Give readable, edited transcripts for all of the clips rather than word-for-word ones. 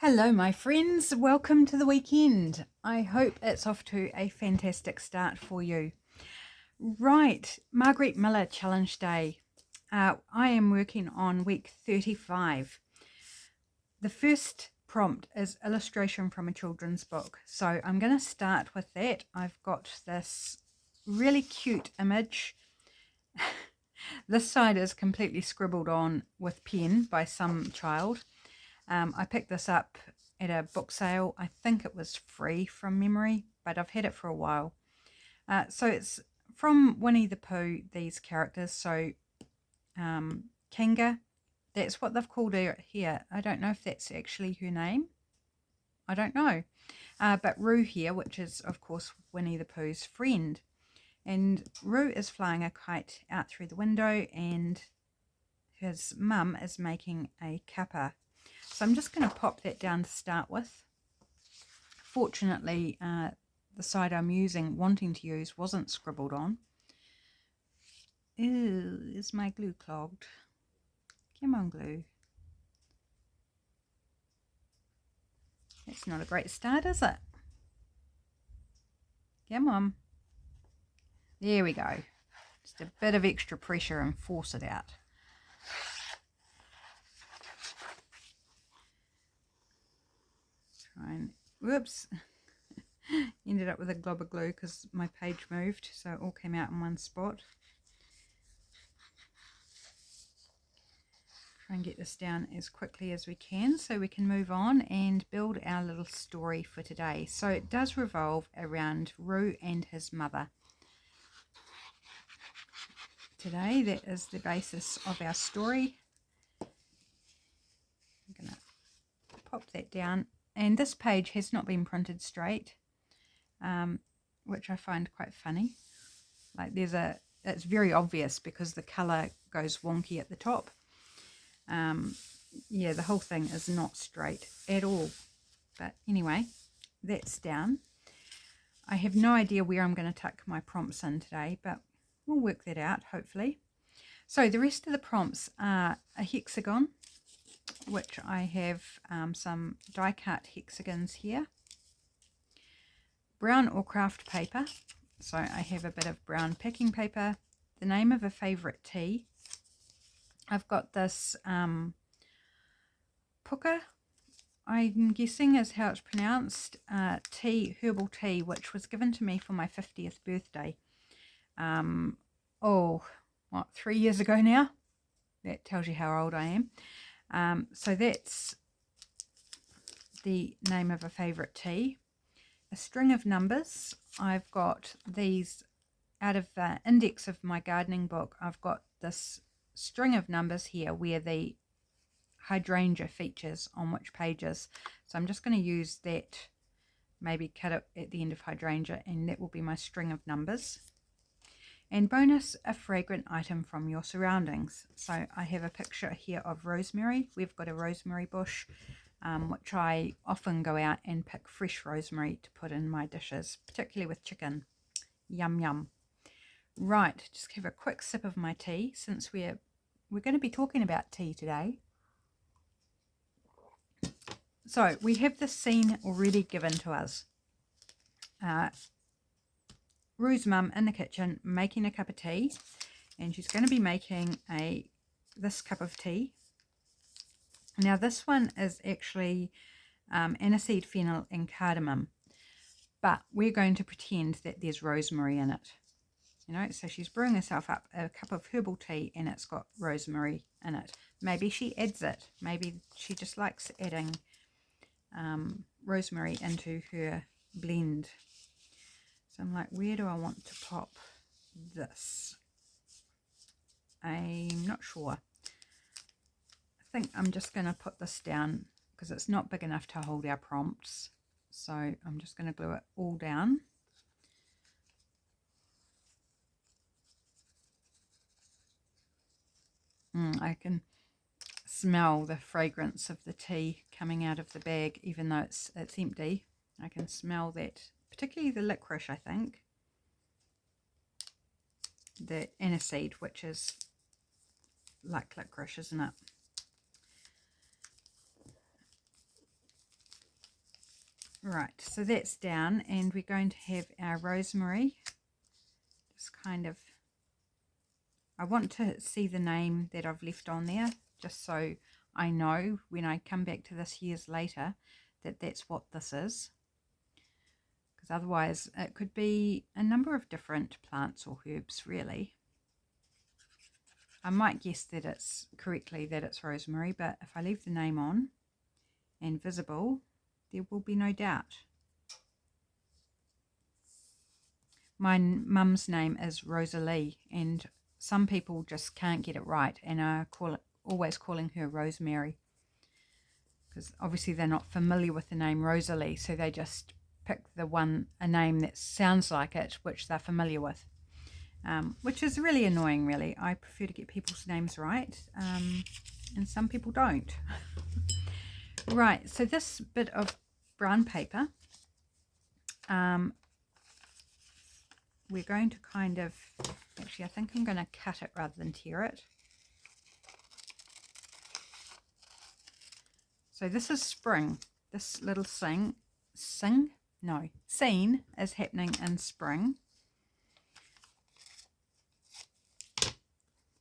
Hello, my friends. Welcome to the weekend. I hope it's off to a fantastic start for you. Right, Margarete Miller Challenge Day. I am working on week 35. The first prompt is illustration from a children's book. So I'm going to start with that. I've got this really cute image. This side is completely scribbled on with pen by some child. I picked this up at a book sale. I think it was free from memory, but I've had it for a while. So it's from Winnie the Pooh, these characters. So Kinga, that's what they've called her here. I don't know if that's actually her name. I don't know. But Roo here, which is, of course, Winnie the Pooh's friend. And Roo is flying a kite out through the window, and his mum is making a kappa. So I'm just going to pop that down to start with. Fortunately, the side I'm wanting to use, wasn't scribbled on. Ew, is my glue clogged? Come on, glue. That's not a great start, is it? Come on. There we go. Just a bit of extra pressure and force it out. Try and, whoops. Ended up with a glob of glue because my page moved, so it all came out in one spot. Try and get this down as quickly as we can so we can move on and build our little story for today. So it does revolve around Roo and his mother. Today, that is the basis of our story. I'm going to pop that down. And this page has not been printed straight, which I find quite funny. Like it's very obvious because the colour goes wonky at the top. Yeah, the whole thing is not straight at all. But anyway, that's down. I have no idea where I'm going to tuck my prompts in today, but we'll work that out, hopefully. So the rest of the prompts are a hexagon, which I have some die-cut hexagons here. Brown or craft paper. So I have a bit of brown packing paper. The name of a favourite tea. I've got this puka, I'm guessing is how it's pronounced, herbal tea, which was given to me for my 50th birthday. 3 years ago now? That tells you how old I am. So that's the name of a favourite tea. A string of numbers. I've got these out of the index of my gardening book. I've got this string of numbers here where the hydrangea features on which pages. So I'm just going to use that, maybe cut it at the end of hydrangea, and that will be my string of numbers. And bonus, a fragrant item from your surroundings. So I have a picture here of rosemary. We've got a rosemary bush, which I often go out and pick fresh rosemary to put in my dishes, particularly with chicken. Yum, yum. Right, just have a quick sip of my tea since we're going to be talking about tea today. So we have this scene already given to us. Roo's mum in the kitchen making a cup of tea, and she's going to be making this cup of tea. Now this one is actually aniseed, fennel and cardamom, but we're going to pretend that there's rosemary in it. You know, so she's brewing herself up a cup of herbal tea and it's got rosemary in it. Maybe she adds it. Maybe she just likes adding rosemary into her blend. So I'm like, where do I want to pop this? I'm not sure. I think I'm just going to put this down because it's not big enough to hold our prompts. So I'm just going to glue it all down. I can smell the fragrance of the tea coming out of the bag, even though it's empty. I can smell that, particularly the licorice, I think. The aniseed, which is like licorice, isn't it? Right, so that's down, and we're going to have our rosemary. Just kind of, I want to see the name that I've left on there, just so I know when I come back to this years later that that's what this is. Because otherwise it could be a number of different plants or herbs, really. I might guess that it's correctly that it's rosemary, but if I leave the name on and visible, there will be no doubt. My mum's name is Rosalie, and some people just can't get it right and are always calling her Rosemary, because obviously they're not familiar with the name Rosalie, so they just pick a name that sounds like it, which they're familiar with, which is really annoying, really. I prefer to get people's names right, and some people don't. Right, so this bit of brown paper, we're going to kind of, actually I think I'm going to cut it rather than tear it. So this is spring. This little scene is happening in spring.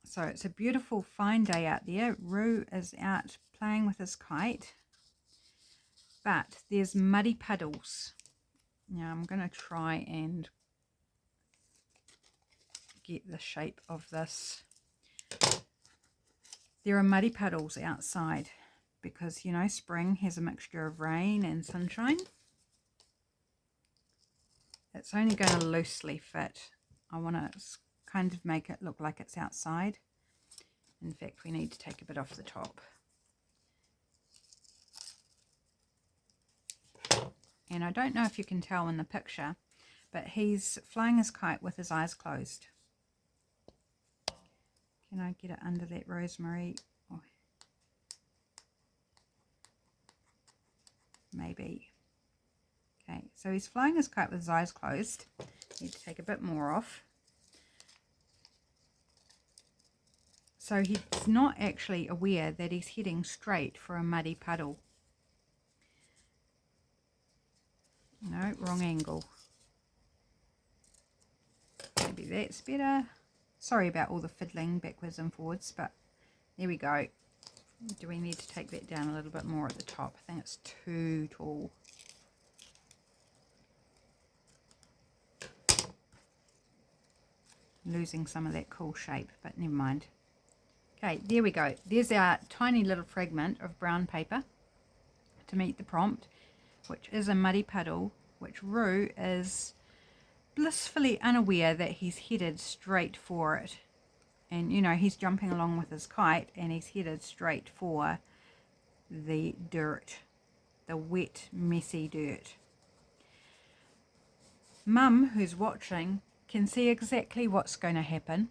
So it's a beautiful fine day out there. Roo is out playing with his kite, but there's muddy puddles. Now I'm going to try and get the shape of this. There are muddy puddles outside because, you know, spring has a mixture of rain and sunshine. It's only going to loosely fit. I want to kind of make it look like it's outside. In fact, we need to take a bit off the top. And I don't know if you can tell in the picture, but he's flying his kite with his eyes closed. Can I get it under that rosemary? Oh, maybe. Okay, so he's flying his kite with his eyes closed. Need to take a bit more off. So he's not actually aware that he's heading straight for a muddy puddle. No, wrong angle. Maybe that's better. Sorry about all the fiddling backwards and forwards, but there we go. Do we need to take that down a little bit more at the top? I think it's too tall. Losing some of that cool shape, but never mind. Okay, there we go. There's our tiny little fragment of brown paper to meet the prompt, which is a muddy puddle, which Roo is blissfully unaware that he's headed straight for it. And, you know, he's jumping along with his kite and he's headed straight for the dirt, the wet, messy dirt. Mum, who's watching, can see exactly what's going to happen.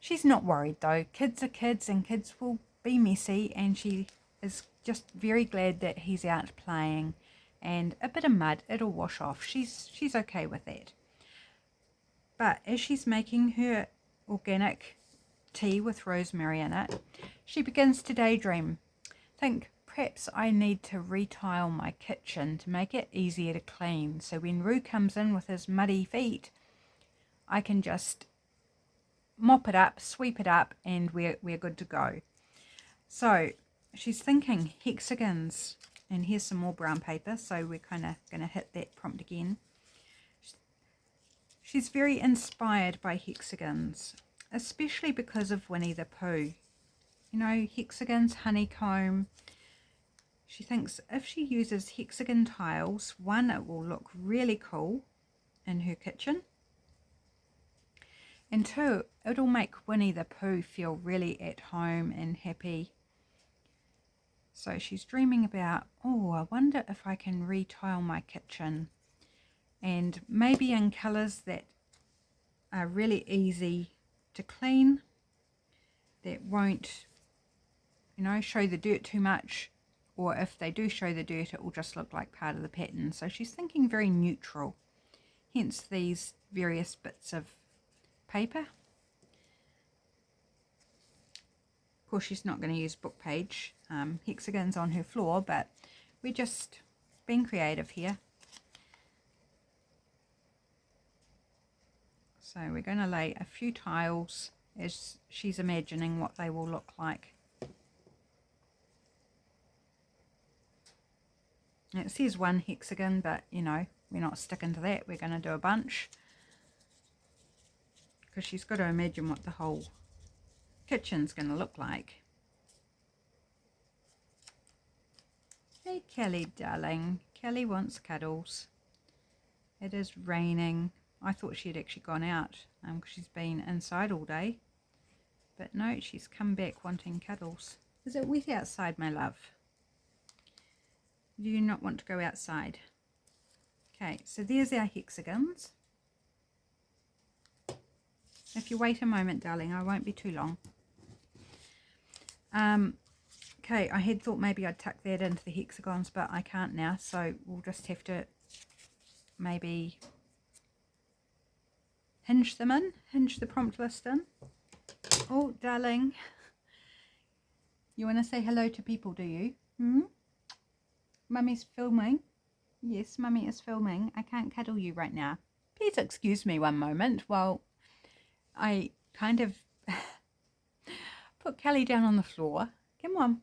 She's not worried though. Kids are kids and kids will be messy, and she is just very glad that he's out playing, and a bit of mud, it'll wash off. She's okay with that. But as she's making her organic tea with rosemary in it, she begins to daydream. Think, perhaps I need to retile my kitchen to make it easier to clean, so when Roo comes in with his muddy feet, I can just mop it up, sweep it up, and we're good to go. So she's thinking hexagons, and here's some more brown paper, so we're kind of going to hit that prompt again. She's very inspired by hexagons, especially because of Winnie the Pooh. You know, hexagons, honeycomb. She thinks if she uses hexagon tiles, one, it will look really cool in her kitchen, and two, it'll make Winnie the Pooh feel really at home and happy. So she's dreaming about, oh, I wonder if I can retile my kitchen, and maybe in colours that are really easy to clean, that won't, you know, show the dirt too much, or if they do show the dirt, it will just look like part of the pattern. So she's thinking very neutral, hence these various bits of paper. Of course, she's not going to use book page hexagons on her floor, but we're just being creative here. So we're going to lay a few tiles as she's imagining what they will look like. It says one hexagon, but you know, we're not sticking to that. We're going to do a bunch because she's got to imagine what the whole kitchen's going to look like. Hey Kelly darling, Kelly wants cuddles. It is raining. I thought she had actually gone out because she's been inside all day, but no, she's come back wanting cuddles. Is it wet outside, my love? Do you not want to go outside? Okay, so there's our hexagons. If you wait a moment, darling, I won't be too long. Okay, I had thought maybe I'd tuck that into the hexagons, but I can't now, so we'll just have to maybe hinge them in, hinge the prompt list in. Oh, darling, you want to say hello to people, do you? Mummy's filming. Yes, Mummy is filming. I can't cuddle you right now. Please excuse me one moment while I kind of put Kelly down on the floor. Come on.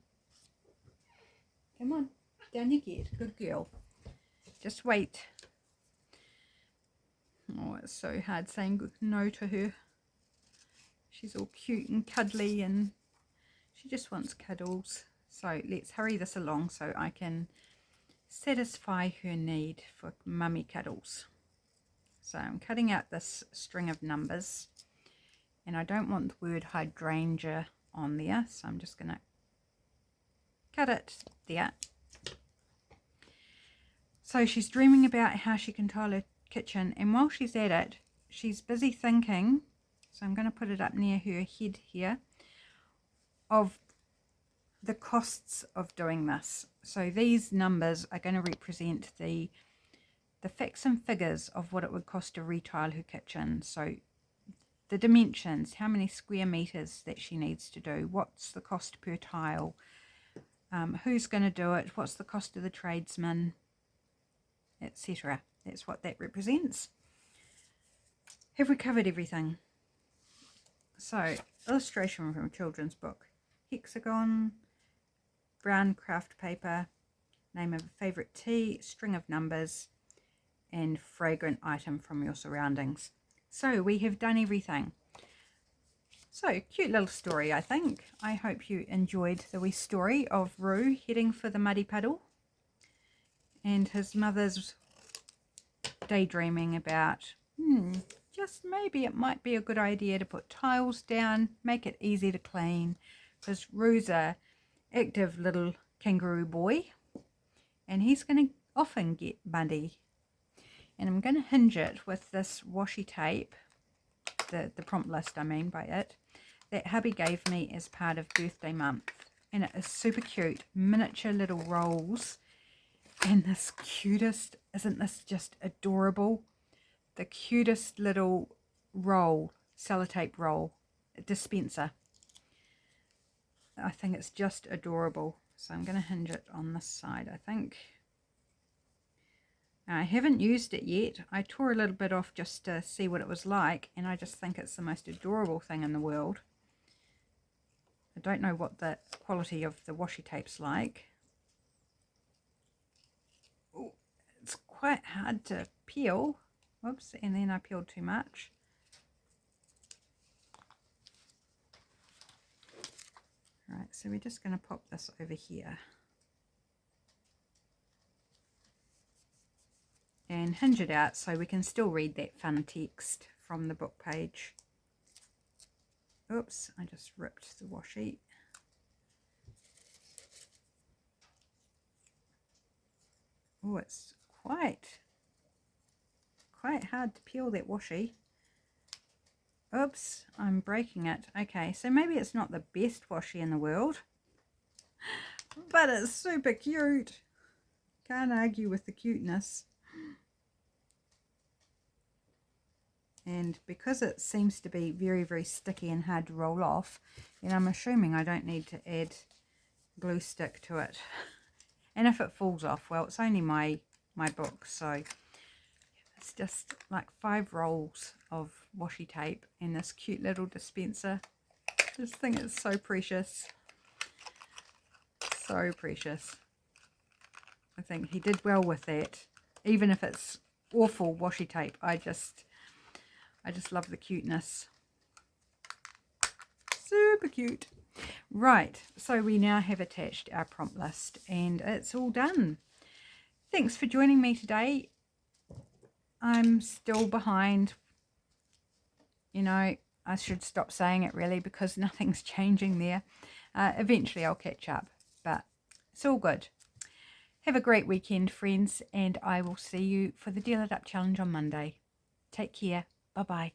Come on. Down you get. Good girl. Just wait. Oh, it's so hard saying no to her. She's all cute and cuddly and she just wants cuddles. So let's hurry this along so I can satisfy her need for mummy cuddles. So I'm cutting out this string of numbers and I don't want the word hydrangea on there, so I'm just going to cut it there. So she's dreaming about how she can tile her kitchen, and while she's at it she's busy thinking, so I'm going to put it up near her head here, of the costs of doing this. So these numbers are going to represent the facts and figures of what it would cost to retile her kitchen. So the dimensions, how many square meters that she needs to do, what's the cost per tile, who's going to do it, what's the cost of the tradesman, etc. That's what that represents. Have we covered everything? So illustration from a children's book. Hexagon, brown craft paper, name of a favourite tea, string of numbers, and fragrant item from your surroundings. So we have done everything. So cute little story, I think. I hope you enjoyed the wee story of Roo heading for the muddy puddle and his mother's daydreaming about just maybe it might be a good idea to put tiles down, make it easy to clean, because Roo's a active little kangaroo boy and he's going to often get muddy. And I'm going to hinge it with this washi tape, the prompt list I mean by it, that hubby gave me as part of birthday month. And it is super cute, miniature little rolls. And this cutest, isn't this just adorable? The cutest little roll, sellotape roll, dispenser. I think it's just adorable. So I'm going to hinge it on this side, I think. I haven't used it yet. I tore a little bit off just to see what it was like, and I just think it's the most adorable thing in the world. I don't know what the quality of the washi tape's like. Ooh, it's quite hard to peel. Whoops, and then I peeled too much. Right, so we're just going to pop this over here. And hinge it out so we can still read that fun text from the book page. Oops, I just ripped the washi. Oh, it's quite hard to peel that washi. Oops, I'm breaking it. Okay, so maybe it's not the best washi in the world, but it's super cute. Can't argue with the cuteness. And because it seems to be very, very sticky and hard to roll off, then I'm assuming I don't need to add glue stick to it. And if it falls off, well, it's only my book, so it's just like 5 rolls of washi tape and this cute little dispenser. This thing is so precious. So precious. I think he did well with that. Even if it's awful washi tape, I just love the cuteness. Super cute. Right, so we now have attached our prompt list and it's all done. Thanks for joining me today. I'm still behind. You know, I should stop saying it really because nothing's changing there. Eventually I'll catch up, but it's all good. Have a great weekend, friends, and I will see you for the Deal It Up Challenge on Monday. Take care. Bye-bye.